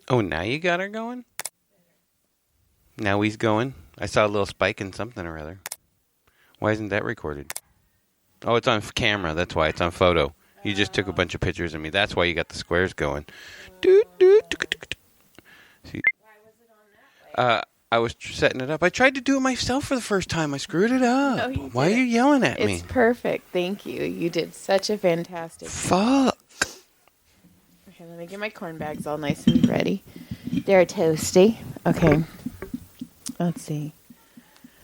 Oh, now you got her going? Now he's going? I saw a little spike in something or other. Why isn't that recorded? Oh, it's on camera. That's why. It's on photo. You just took a bunch of pictures of me. That's why you got the squares going. See? Why was it on that way? I was setting it up. I tried to do it myself for the first time. I screwed it up. No, you Why are you didn't. yelling at me? It's perfect. Thank you. You did such a fantastic Fuck. Okay, let me get my corn bags all nice and ready. They're toasty. Okay. Let's see.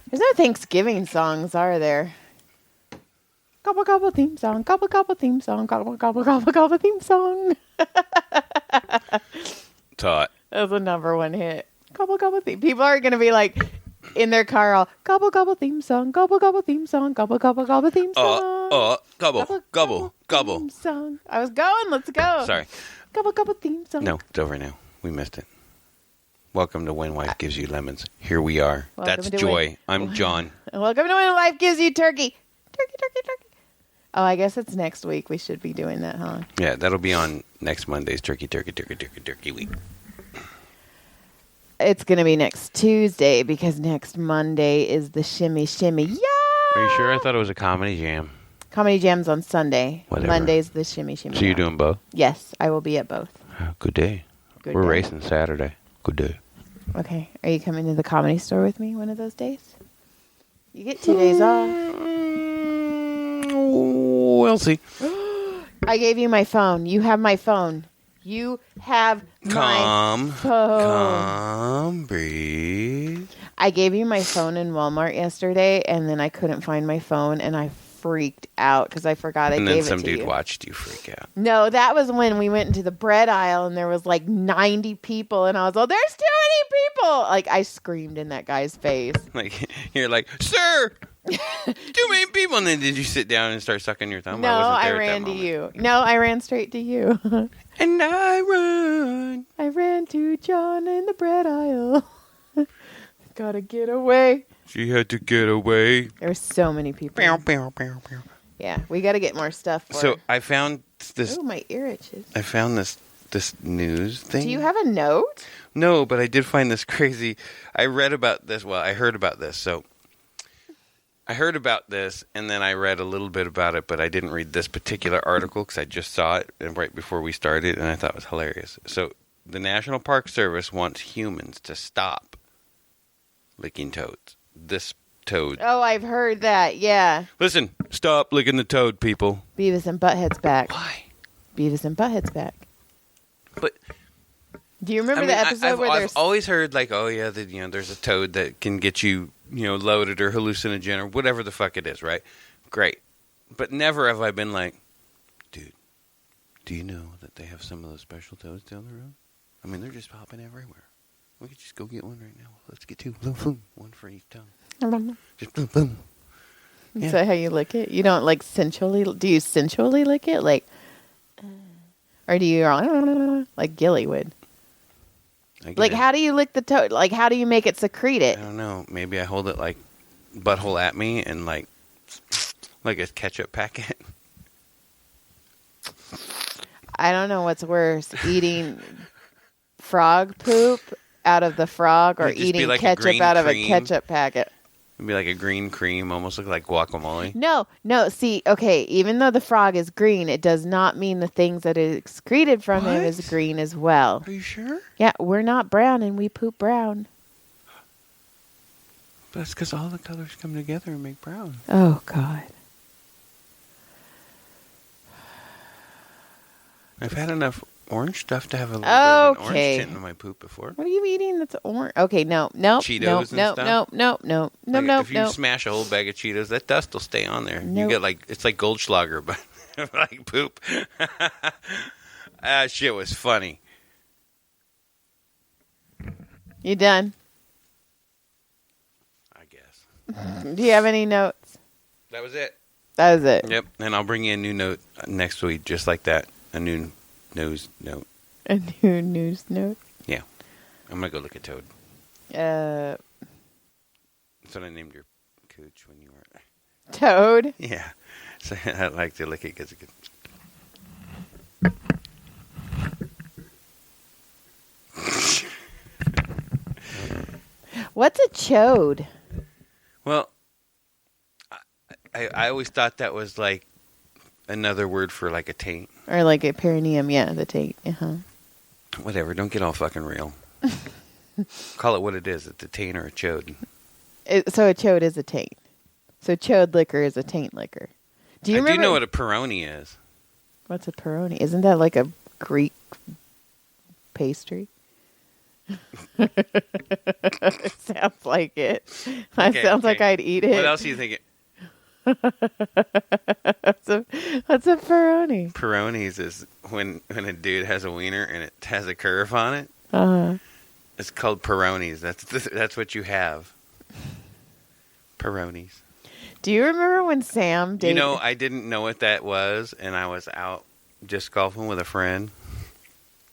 There's no Thanksgiving songs, are there? Gobble gobble theme song, gobble gobble theme song, gobble gobble gobble gobble theme song. Taught. That was a number one hit. Gobble gobble theme. People are gonna be like in their car all gobble gobble theme song, gobble gobble theme song, gobble gobble gobble theme song. Gobble. Theme song. I was going. Let's go. Sorry. Gobble gobble theme song. No, it's over now. We missed it. Welcome to When Wife Gives You Lemons. Here we are. Welcome That's to Joy. When- I'm John. Welcome to When Life Gives You Turkey. Turkey, turkey, turkey. Oh, I guess it's next week. We should be doing that, huh? Yeah, that'll be on next Monday's Turkey Week. It's going to be next Tuesday because next Monday is the Shimmy Shimmy. Yeah! Are you sure? I thought it was a comedy jam. Comedy Jam's on Sunday. Whatever. Monday's the Shimmy Shimmy. So you're Yeah. doing both? Yes, I will be at both. Good day. Good We're day. racing Saturday. Good day. Okay. Are you coming to the Comedy Store with me one of those days? You get 2 days off. We'll see. I gave you my phone. You have my phone. You have my phone. Come, breathe. I gave you my phone in Walmart yesterday, and then I couldn't find my phone, and I freaked out because I forgot I And then gave it some to dude you. watched you freak out. No, that was when we went into the bread aisle, and there was like 90 people, and I was like, "There's too many people!" Like I screamed in that guy's face. Like you're like, sir, too many people. And then did you sit down and start sucking your thumb? No, wasn't I there at that ran to moment. you. No, I ran straight to you. And I run. I ran to John in the bread aisle. Gotta get away. She had to get away. There were so many people. Yeah, we got to get more stuff for So I found this. Oh, my ear itches. I found this news thing. Do you have a note? No, but I did find this crazy. I read about this. Well, I heard about this. So I heard about this, and then I read a little bit about it, but I didn't read this particular article because I just saw it right before we started, and I thought it was hilarious. So the National Park Service wants humans to stop licking toads. This toad. Oh, I've heard that. Yeah. Listen, stop licking the toad, people. Beavis and Butthead's back. Why? Beavis and Butthead's back. But Do you remember the episode where I've there's... always heard like, oh yeah, there's a toad that can get you, loaded or hallucinogen or whatever the fuck it is, right? Great. But never have I been like, dude, do you know that they have some of those special toads down the road? I mean, they're just popping everywhere. We could just go get one right now. Let's get two. Boom, boom. One for each tongue. Just boom, boom. Is that how you lick it? You don't like sensually... Do you sensually lick it? Like... Or do you... Like Gilly would? Like, how do you lick the toad? Like, how do you make it secrete it? I don't know. Maybe I hold it like butthole at me and like a ketchup packet. I don't know what's worse. Eating frog poop out of the frog or It'd just be eating like a ketchup green out of a cream. ketchup packet. It'd be like a green cream, almost look like guacamole. No. See, okay, even though the frog is green, it does not mean the things that is excreted from him is What? green as well. Are you sure? Yeah, we're not brown and we poop brown. That's because all the colors come together and make brown. Oh, God. I've had enough orange stuff to have a little bit of an orange Okay. tint in my poop before. What are you eating that's orange? Okay, no. Cheetos and stuff? No. Like, if you smash a whole bag of Cheetos, that dust will stay on there. You Nope. get it's like Goldschlager, but like poop. That shit was funny. You done? I guess. Do you have any notes? That was it. That was it. Yep. And I'll bring you a new note next week, just like that. A new news note. A new news note. Yeah. I'm going to go look at Toad. Uh, That's what I named your cooch when you were... Toad. Yeah. So I like to lick it because it gets... What's a chode? Well, I always thought that was like another word for like a taint. Or like a perineum, yeah, the taint. Uh-huh. Whatever, don't get all fucking real. Call it what it is. It's a taint or a chode. So a chode is a taint. So chode liquor is a taint liquor. Do you remember? I do know what a Peroni is. What's a Peroni? Isn't that like a Greek pastry? It sounds like it. That sounds like I'd eat it. What else are you thinking? What's a Peroni? Peronis is when a dude has a wiener and it has a curve on it. Uh-huh. It's called Peronis. That's what you have. Peronis. Do you remember when Sam dated? I didn't know what that was, and I was out just golfing with a friend,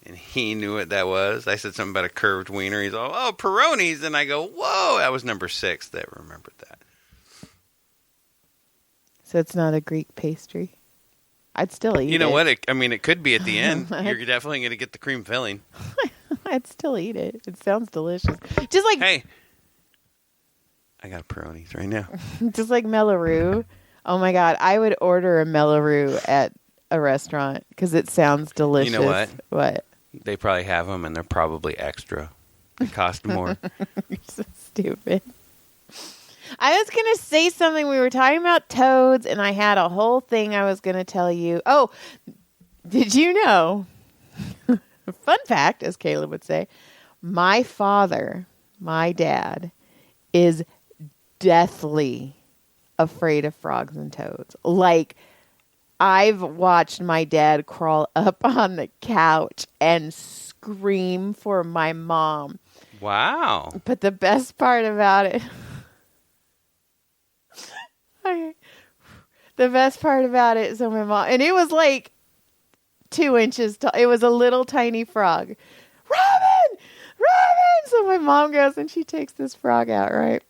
and he knew what that was. I said something about a curved wiener. He's all, oh, Peronis. And I go, whoa. That was number 6 that remembered that. So it's not a Greek pastry? I'd still eat it. You know what? It could be at the end. You're definitely going to get the cream filling. I'd still eat it. It sounds delicious. Just like... Hey. I got Peronis right now. Just like Mellaroo. Oh my God. I would order a Mellaroo at a restaurant because it sounds delicious. You know what? What? They probably have them, and they're probably extra. They cost more. You're so stupid. I was going to say something. We were talking about toads, and I had a whole thing I was going to tell you. Oh, did you know? Fun fact, as Caleb would say, my father, my dad, is deathly afraid of frogs and toads. Like, I've watched my dad crawl up on the couch and scream for my mom. Wow. But the best part about it... The best part about it, so my mom... And it was like 2 inches tall. It was a little tiny frog. Robin! Robin! So my mom goes and she takes this frog out, right?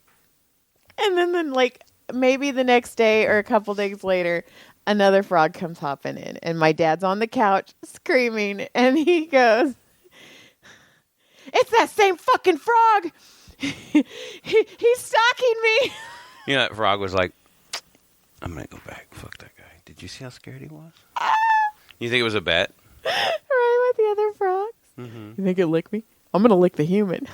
And then like, maybe the next day or a couple days later, another frog comes hopping in. And my dad's on the couch screaming. And he goes, it's that same fucking frog! He's stalking me! You know, that frog was like, I'm going to go back. Fuck that guy. Did you see how scared he was? You think it was a bet? Right with the other frogs. Mm-hmm. You think it'll lick me? I'm going to lick the human.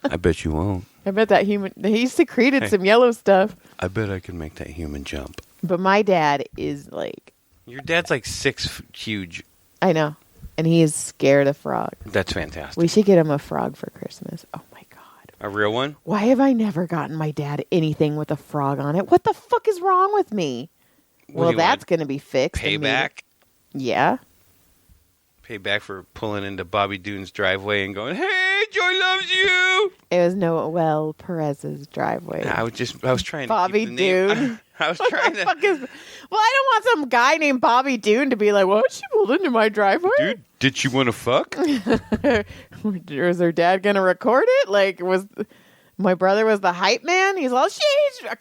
I bet you won't. I bet that human, he secreted some yellow stuff. I bet I can make that human jump. But my dad is like... Your dad's like 6 huge. I know. And he is scared of frogs. That's fantastic. We should get him a frog for Christmas. Oh my God. A real one? Why have I never gotten my dad anything with a frog on it? What the fuck is wrong with me? Well, that's going to be fixed. Payback? Yeah. Payback for pulling into Bobby Doone's driveway and going, hey, Joy loves you. It was Noel Perez's driveway. I was trying Bobby to keep the name. Doone. I was What trying the to. fuck is... Well, I don't want some guy named Bobby Doone to be like, what? She pulled into my driveway? Dude, did you want to fuck? Was her dad going to record it? Like, was... My brother was the hype man. He's all, she's a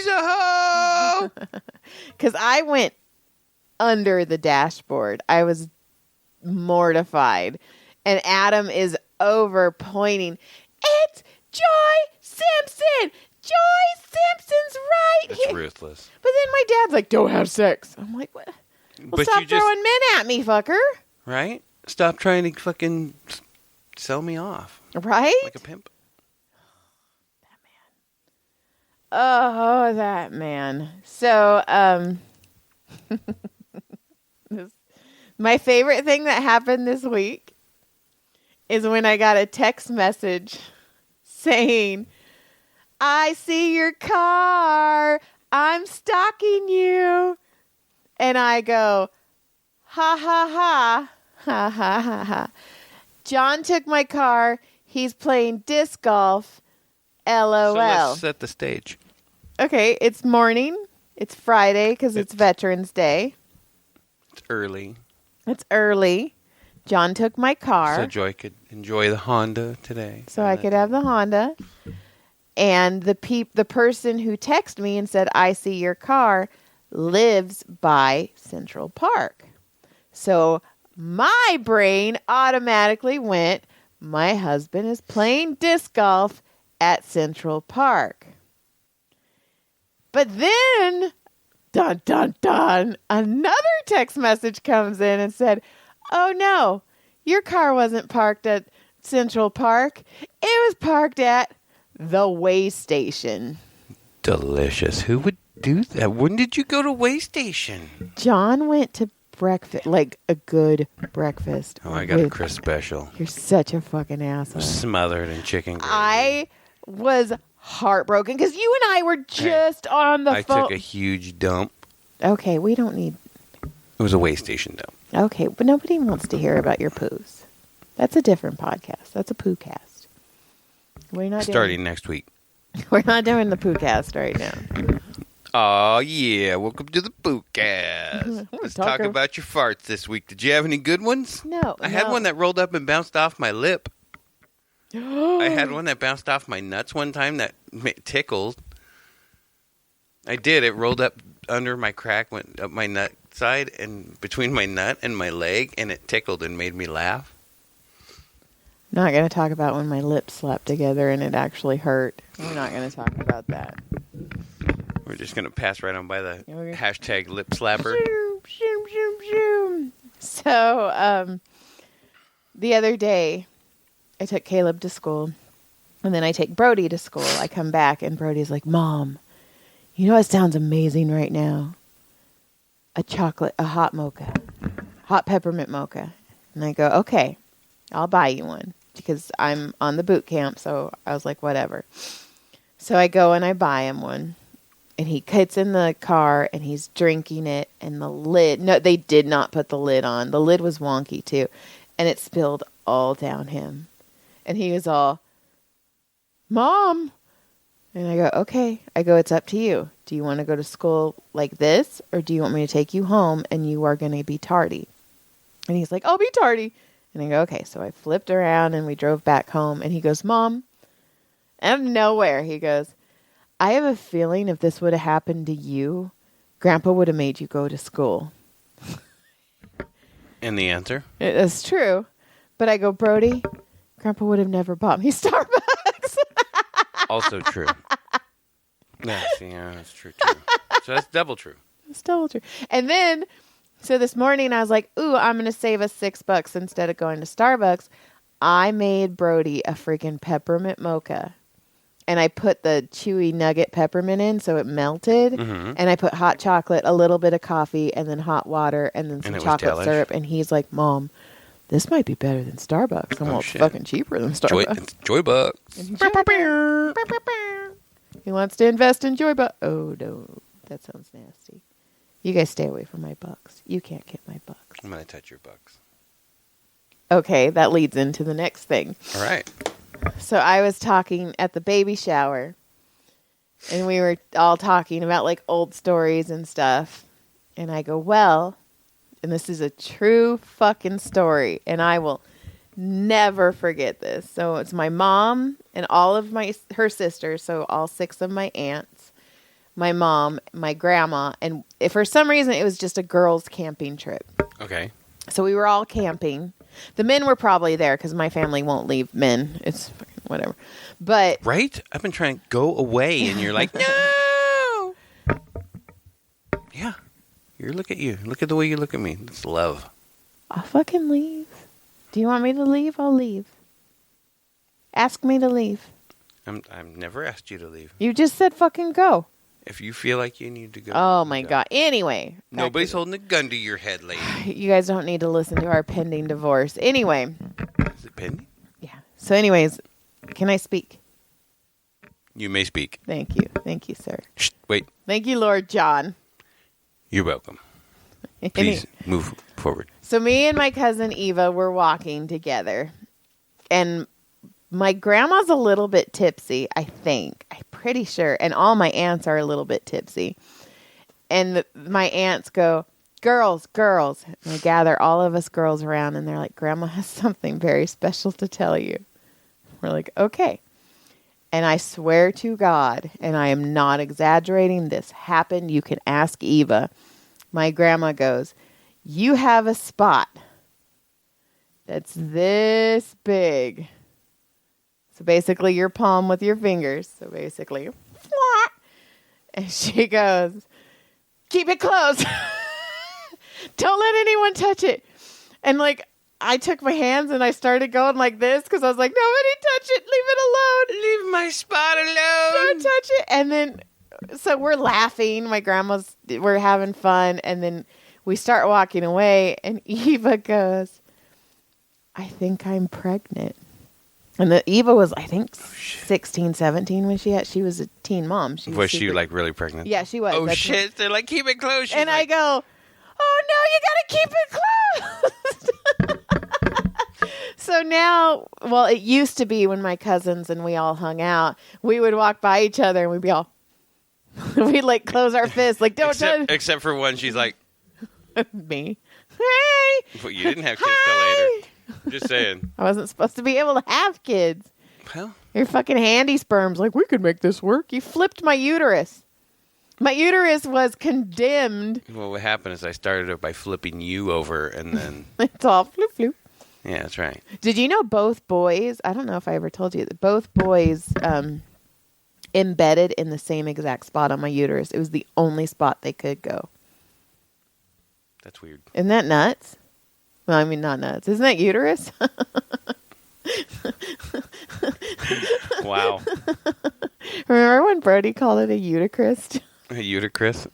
hoe. Because I went under the dashboard. I was mortified. And Adam is over pointing. It's Joy Simpson. Joy Simpson's right That's here. ruthless. But then my dad's like, don't have sex. I'm like, what? Well, But stop you just- throwing men at me, fucker. Right? Stop trying to fucking sell me off Right? like a pimp. Oh, that man. So, my favorite thing that happened this week is when I got a text message saying, I see your car. I'm stalking you. And I go, ha, ha, ha. Ha, ha, ha, ha. John took my car. He's playing disc golf. LOL. So let's set the stage. Okay, it's morning. It's Friday because it's Veterans Day. It's early. It's early. John took my car. So Joy could enjoy the Honda today. So I could have the Honda. And the person who texted me and said, I see your car, lives by Central Park. So my brain automatically went, my husband is playing disc golf. at Central Park. But then, dun, dun, dun, another text message comes in and said, oh no, your car wasn't parked at Central Park. It was parked at the way station. Delicious. Who would do that? When did you go to way station? John went to breakfast, like a good breakfast. Oh, I got a Chris special. You're such a fucking asshole. Smothered in chicken gravy. I was heartbroken because you and I were just on the phone. I took a huge dump. Okay, we don't need... It was a way station dump. Okay, but nobody wants to hear about your poos. That's a different podcast. That's a poo cast. We're not starting next week. We're not doing the poo cast right now. Oh, yeah. Welcome to the Poocast. Let's talk about your farts this week. Did you have any good ones? No. I had one that rolled up and bounced off my lip. I had one that bounced off my nuts one time that tickled. I did. It rolled up under my crack, went up my nut side and between my nut and my leg, and it tickled and made me laugh. Not going to talk about when my lips slapped together and it actually hurt. We're not going to talk about that. We're just going to pass right on by the hashtag lip slapper. So, the other day, I took Caleb to school, and then I take Brody to school. I come back, and Brody's like, Mom, you know what sounds amazing right now? A hot mocha. Hot peppermint mocha. And I go, okay, I'll buy you one. Because I'm on the boot camp, so I was like, whatever. So I go and I buy him one. And he gets in the car and he's drinking it. And the lid, no, they did not put the lid on. The lid was wonky too. And it spilled all down him. And he was all, Mom. And I go, okay. I go, it's up to you. Do you want to go to school like this? Or do you want me to take you home and you are going to be tardy? And he's like, I'll be tardy. And I go, okay. So I flipped around and we drove back home. And he goes, Mom, out of nowhere, he goes, I have a feeling if this would have happened to you, Grandpa would have made you go to school. And the answer? It's true. But I go, Brody, Grandpa would have never bought me Starbucks. Also true. Yeah, that's true too. So that's double true. It's double true. And then, so this morning I was like, ooh, I'm going to save us $6 instead of going to Starbucks. I made Brody a freaking peppermint mocha. And I put the chewy nugget peppermint in so it melted. Mm-hmm. And I put hot chocolate, a little bit of coffee, and then hot water, and then some chocolate syrup. And he's like, Mom, this might be better than Starbucks. I'm it's fucking cheaper than Starbucks. Joybucks. He wants to invest in Joybucks. Oh, no. That sounds nasty. You guys stay away from my bucks. You can't get my bucks. I'm going to touch your bucks. Okay, that leads into the next thing. All right. So I was talking at the baby shower, and we were all talking about like old stories and stuff. And I go, well, and this is a true fucking story, and I will never forget this. So it's my mom and all of her sisters, so all 6 of my aunts, my mom, my grandma, and if for some reason it was just a girls' camping trip. Okay. So we were all camping. The men were probably there because my family won't leave men. It's fucking whatever. But right? I've been trying to go away, and you're like, no. Yeah. Look at you. Look at the way you look at me. It's love. I'll fucking leave. Do you want me to leave? I'll leave. Ask me to leave. I've never asked you to leave. You just said fucking go. If you feel like you need to go. Oh, my God. Anyway. Nobody's holding a gun to your head, lady. You guys don't need to listen to our pending divorce. Anyway. Is it pending? Yeah. So anyways, can I speak? You may speak. Thank you. Thank you, sir. Shh, wait. Thank you, Lord John. You're welcome. Please move forward. So me and my cousin Eva were walking together. And my grandma's a little bit tipsy, I think. I'm pretty sure. And all my aunts are a little bit tipsy. And my aunts go, girls. And they gather all of us girls around. And they're like, Grandma has something very special to tell you. We're like, okay. And I swear to God, and I am not exaggerating, this happened. You can ask Eva. My grandma goes, you have a spot that's this big. So basically your palm with your fingers. So basically, "Mwah." And she goes, keep it closed. Don't let anyone touch it. And like, I took my hands and I started going like this because I was like, nobody touch it. Leave it alone. Leave my spot alone. Don't touch it. And then, so we're laughing. My grandma's, we're having fun. And then we start walking away and Eva goes, I think I'm pregnant. And Eva was, I think, 16, 17 when she was a teen mom. Was she like really pregnant? Yeah, she was. Oh, That's shit. what- They're like, keep it close. She's and I like, go, oh, no, you got to keep it closed. So now, well, it used to be when my cousins and we all hung out, we would walk by each other and we'd be all, we'd like close our fists, like, don't touch except for one, she's like, me. Hey. but you didn't have kids till later. Just saying. I wasn't supposed to be able to have kids. Well, Your fucking handy sperms, like, we could make this work. You flipped my uterus. My uterus was condemned. well, what happened is I started it by flipping you over, and then, It's all floop floop. yeah, that's right. Did you know both boys, I don't know if I ever told you, that both boys embedded in the same exact spot on my uterus. It was the only spot they could go. That's weird. Isn't that nuts? Well, I mean, not nuts. Isn't that uterus? Wow. Remember when Brody called it a Eucharist? Eutychus.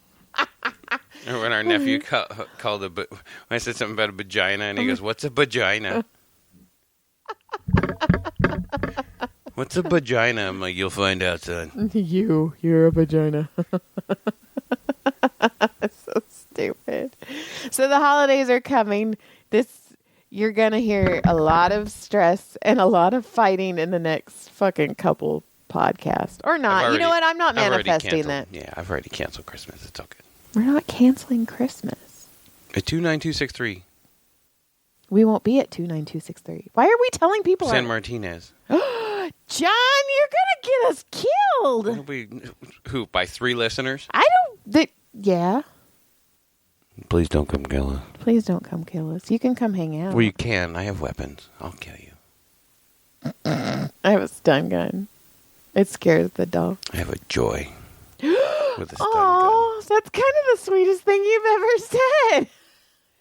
Or when our nephew called it, when I said something about a vagina, and he goes, "What's a vagina?" What's a vagina? I'm like, you'll find out, son. You're a vagina. So stupid. So the holidays are coming. You're gonna hear a lot of stress and a lot of fighting in the next fucking couple podcasts, or not. You know what? I'm not I've already manifesting canceled. that. Yeah, I've already canceled Christmas. It's all good. We're not canceling Christmas. At 29263 We won't be at 29263. Why are we telling people? San Martinez. John, you're gonna get us killed. Who, by 3 listeners? I don't. Yeah. Please don't come kill us. Please don't come kill us. You can come hang out. Well, you can. I have weapons. I'll kill you. I have a stun gun. It scares the dog. I have a joy with a stun gun. Oh, that's kind of the sweetest thing you've ever said.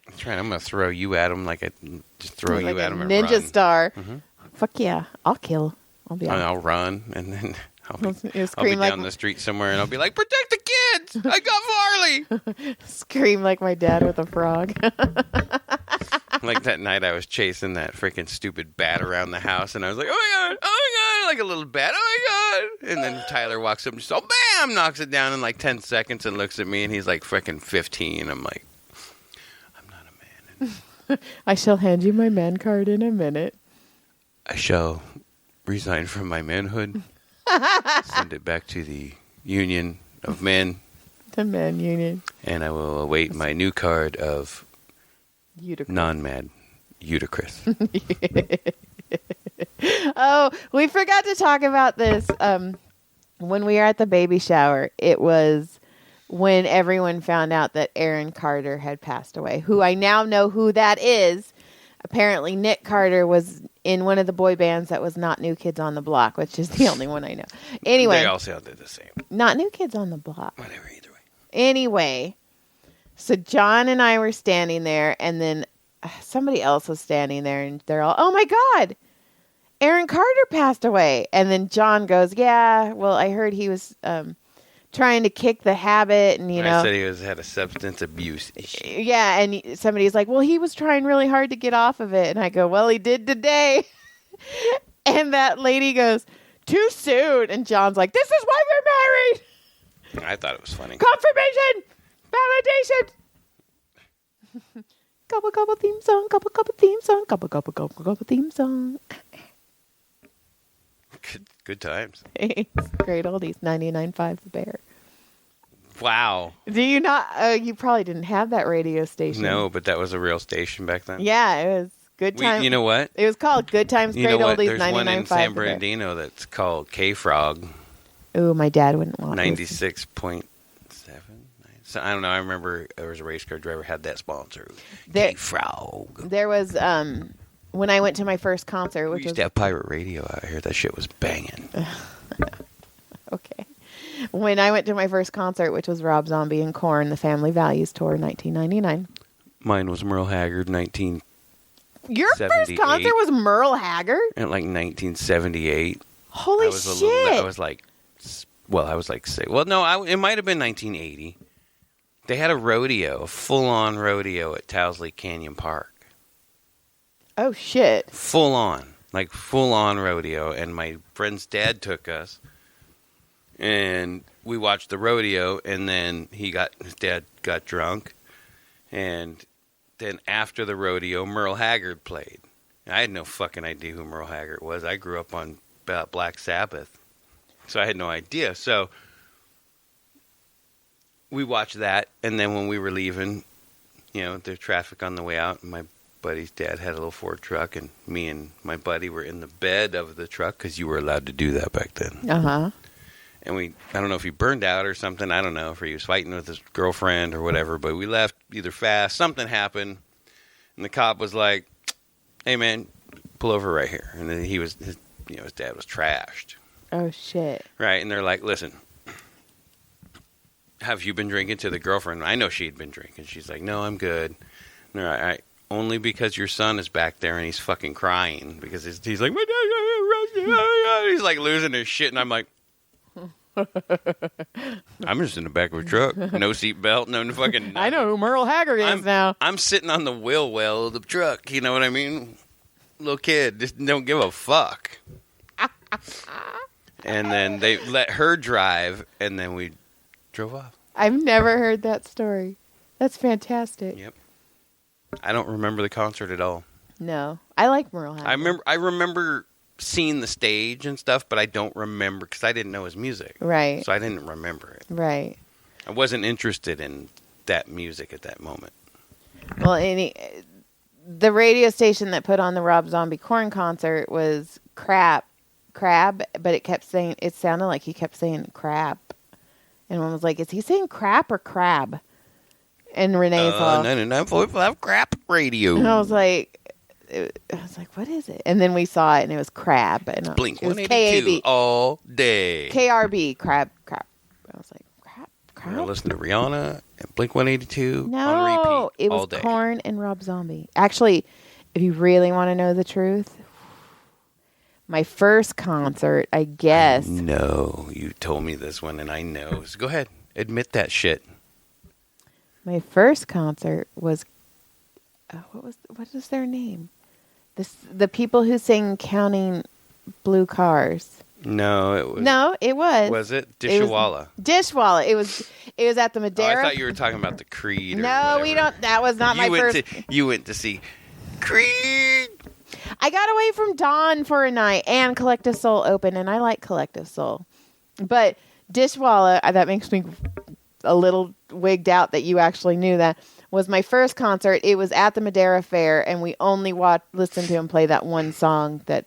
That's right. I'm going to throw you at him like I just throw Like you at a him and ninja run. star. Mhm. Fuck yeah. I'll kill. I'll be And out. I'll run, and then I'll be Scream like down the street somewhere, and I'll be like, "Protect the kids! I got Farley!" scream like my dad with a frog. Like that night, I was chasing that freaking stupid bat around the house, and I was like, "Oh my god, like a little bat, oh my god!" And then Tyler walks up and just, bam, knocks it down in like 10 seconds, and looks at me, and he's like freaking 15. I'm like, I'm not a man. I shall hand you my man card in a minute. I shall resign from my manhood, send it back to the Union of Men, The man union. and I will await my new card of Utica. non-mad Eutychus. Oh, we forgot to talk about this. When we were at the baby shower, it was when everyone found out that Aaron Carter had passed away, who I now know who that is. Apparently, Nick Carter was in one of the boy bands that was not New Kids on the Block, which is the only one I know. Anyway, They all sounded the same. not New Kids on the Block. Whatever, either way. Anyway, so John and I were standing there, and then somebody else was standing there, and they're all, "Oh my God, Aaron Carter passed away." And then John goes, "Yeah, well, I heard he was trying to kick the habit, and I said he had a substance abuse issue. yeah." And somebody's like, "Well, he was trying really hard to get off of it." And I go, "Well, he did today." And that lady goes, "Too soon." And John's like, "This is why we're married. I thought it was funny. Confirmation, validation." Gobble gobble theme song, gobble gobble theme song, gobble gobble gobble gobble theme song. Good times. Thanks. Great oldies. 99.5 The Bear. Wow. Do you not? You probably didn't have that radio station. No, but that was a real station back then. Yeah, it was Good Times. You know what? It was called Good Times, You Great know what? Oldies, There's one in 99.5 San The Bear. Bernardino that's called K-Frog, Ooh, my dad wouldn't want 96.7. So I don't know. I remember there was a race car driver had that sponsor. There- K-Frog. There was when I went to my first concert, We which used was to have pirate radio out here. That shit was banging. okay. When I went to my first concert, which was Rob Zombie and Korn, the Family Values Tour, 1999. Mine was Merle Haggard, Your first 78. concert was Merle Haggard? in like 1978. Holy I was shit! I was like 6. Well, no, it might have been 1980. They had a full-on rodeo at Towsley Canyon Park. Oh shit! Full-on rodeo. And my friend's dad took us, and we watched the rodeo. And then his dad got drunk, and then after the rodeo, Merle Haggard played. I had no fucking idea who Merle Haggard was. I grew up on Black Sabbath, so I had no idea. So we watched that, and then when we were leaving, there's traffic on the way out, and my buddy's dad had a little Ford truck, and me and my buddy were in the bed of the truck because you were allowed to do that back then. Uh-huh. And I don't know if he burned out or something. I don't know if he was fighting with his girlfriend or whatever, but we left either fast. Something happened, and the cop was like, "Hey, man, pull over right here." And then his dad was trashed. Oh shit! Right, and they're like, "Listen, have you been drinking?" To the girlfriend. I know she'd been drinking. She's like, "No, I'm good." And they're like, "All right, only because your son is back there and he's fucking crying because he's like, he's like losing his shit," and I'm like, I'm just in the back of a truck, no seat belt, no fucking nothing. I know who Merle Haggard is now. I'm sitting on the wheel well of the truck. You know what I mean? Little kid, just don't give a fuck. And then they let her drive, and then we drove off. I've never heard that story. That's fantastic. Yep. I don't remember the concert at all. No, I like Merle Haggard. I remember seeing the stage and stuff, but I don't remember because I didn't know his music. Right. So I didn't remember it. Right. I wasn't interested in that music at that moment. Well, the radio station that put on the Rob Zombie Korn concert was Crab, but it sounded like he kept saying crap. And one was like, is he saying crap or crab? And Renee's all 99.5 crap radio. And I was like, what is it? And then we saw it, and it was crab. And Blink it was 182 KAB. all day. KRB, crab. I was like, crap. We're going to listen to Rihanna and Blink 182 No, on repeat it was all day. Korn and Rob Zombie. Actually, if you really want to know the truth, my first concert, I guess. No, you told me this one, and I know. So go ahead. Admit that shit. My first concert was, what is their name? The people who sing Counting Blue Cars. No, it was. No, it was. Was it Dishwalla? Dishwalla. It was at the Oh, Madeira. I thought you were talking about the Creed. Or no, whatever. we don't. That was not my first. You went to see Creed. I got away from Dawn for a night, and Collective Soul opened, and I like Collective Soul. But Dishwalla, that makes me a little wigged out that you actually knew that, was my first concert. It was at the Madeira Fair, and we only listened to him play that one song that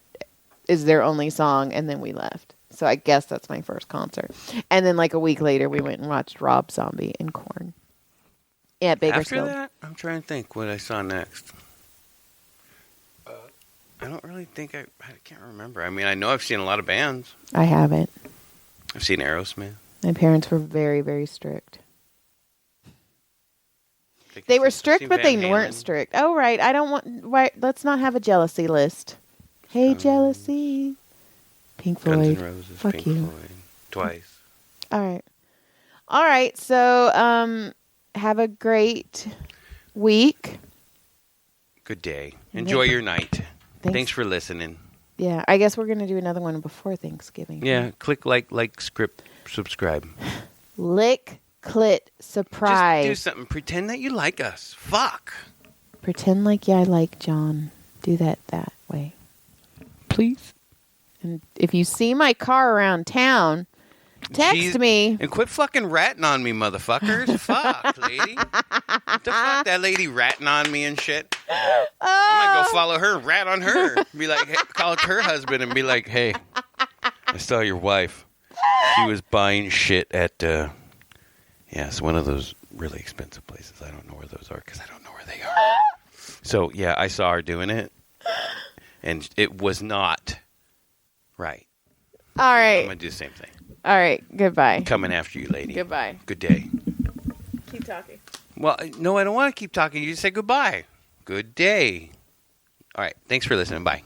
is their only song, and then we left. So I guess that's my first concert. And then like a week later, we went and watched Rob Zombie and Korn. Yeah, Bakersfield. After that, I'm trying to think what I saw next. I don't really think I can't remember. I mean, I know I've seen a lot of bands. I haven't. I've seen Aerosmith. My parents were very, very strict. They were strict, but they weren't strict. Oh, right. I don't want... Right, let's not have a jealousy list. Hey, jealousy. Pink Floyd. Guns N' Roses. Fuck Pink you. Floyd. Twice. All right. So, have a great week. Good day. Enjoy your night. Thanks for listening. Yeah, I guess we're going to do another one before Thanksgiving. Yeah, click like, script, subscribe. Lick, clit, surprise. Just do something. Pretend that you like us. Fuck. Pretend like I like John. Do that way. Please. And if you see my car around town, text me. And quit fucking ratting on me, motherfuckers. Fuck, lady. What the fuck? That lady ratting on me and shit. I'm going to go follow her and rat on her. Be like, hey, call her husband and be like, hey, I saw your wife. She was buying shit at, it's one of those really expensive places. I don't know where those are because I don't know where they are. So, yeah, I saw her doing it. And it was not right. All I'm right. going to do the same thing. All right. Goodbye. Coming after you, lady. Goodbye. Good day. Keep talking. Well, no, I don't want to keep talking. You just say goodbye. Good day. All right. Thanks for listening. Bye.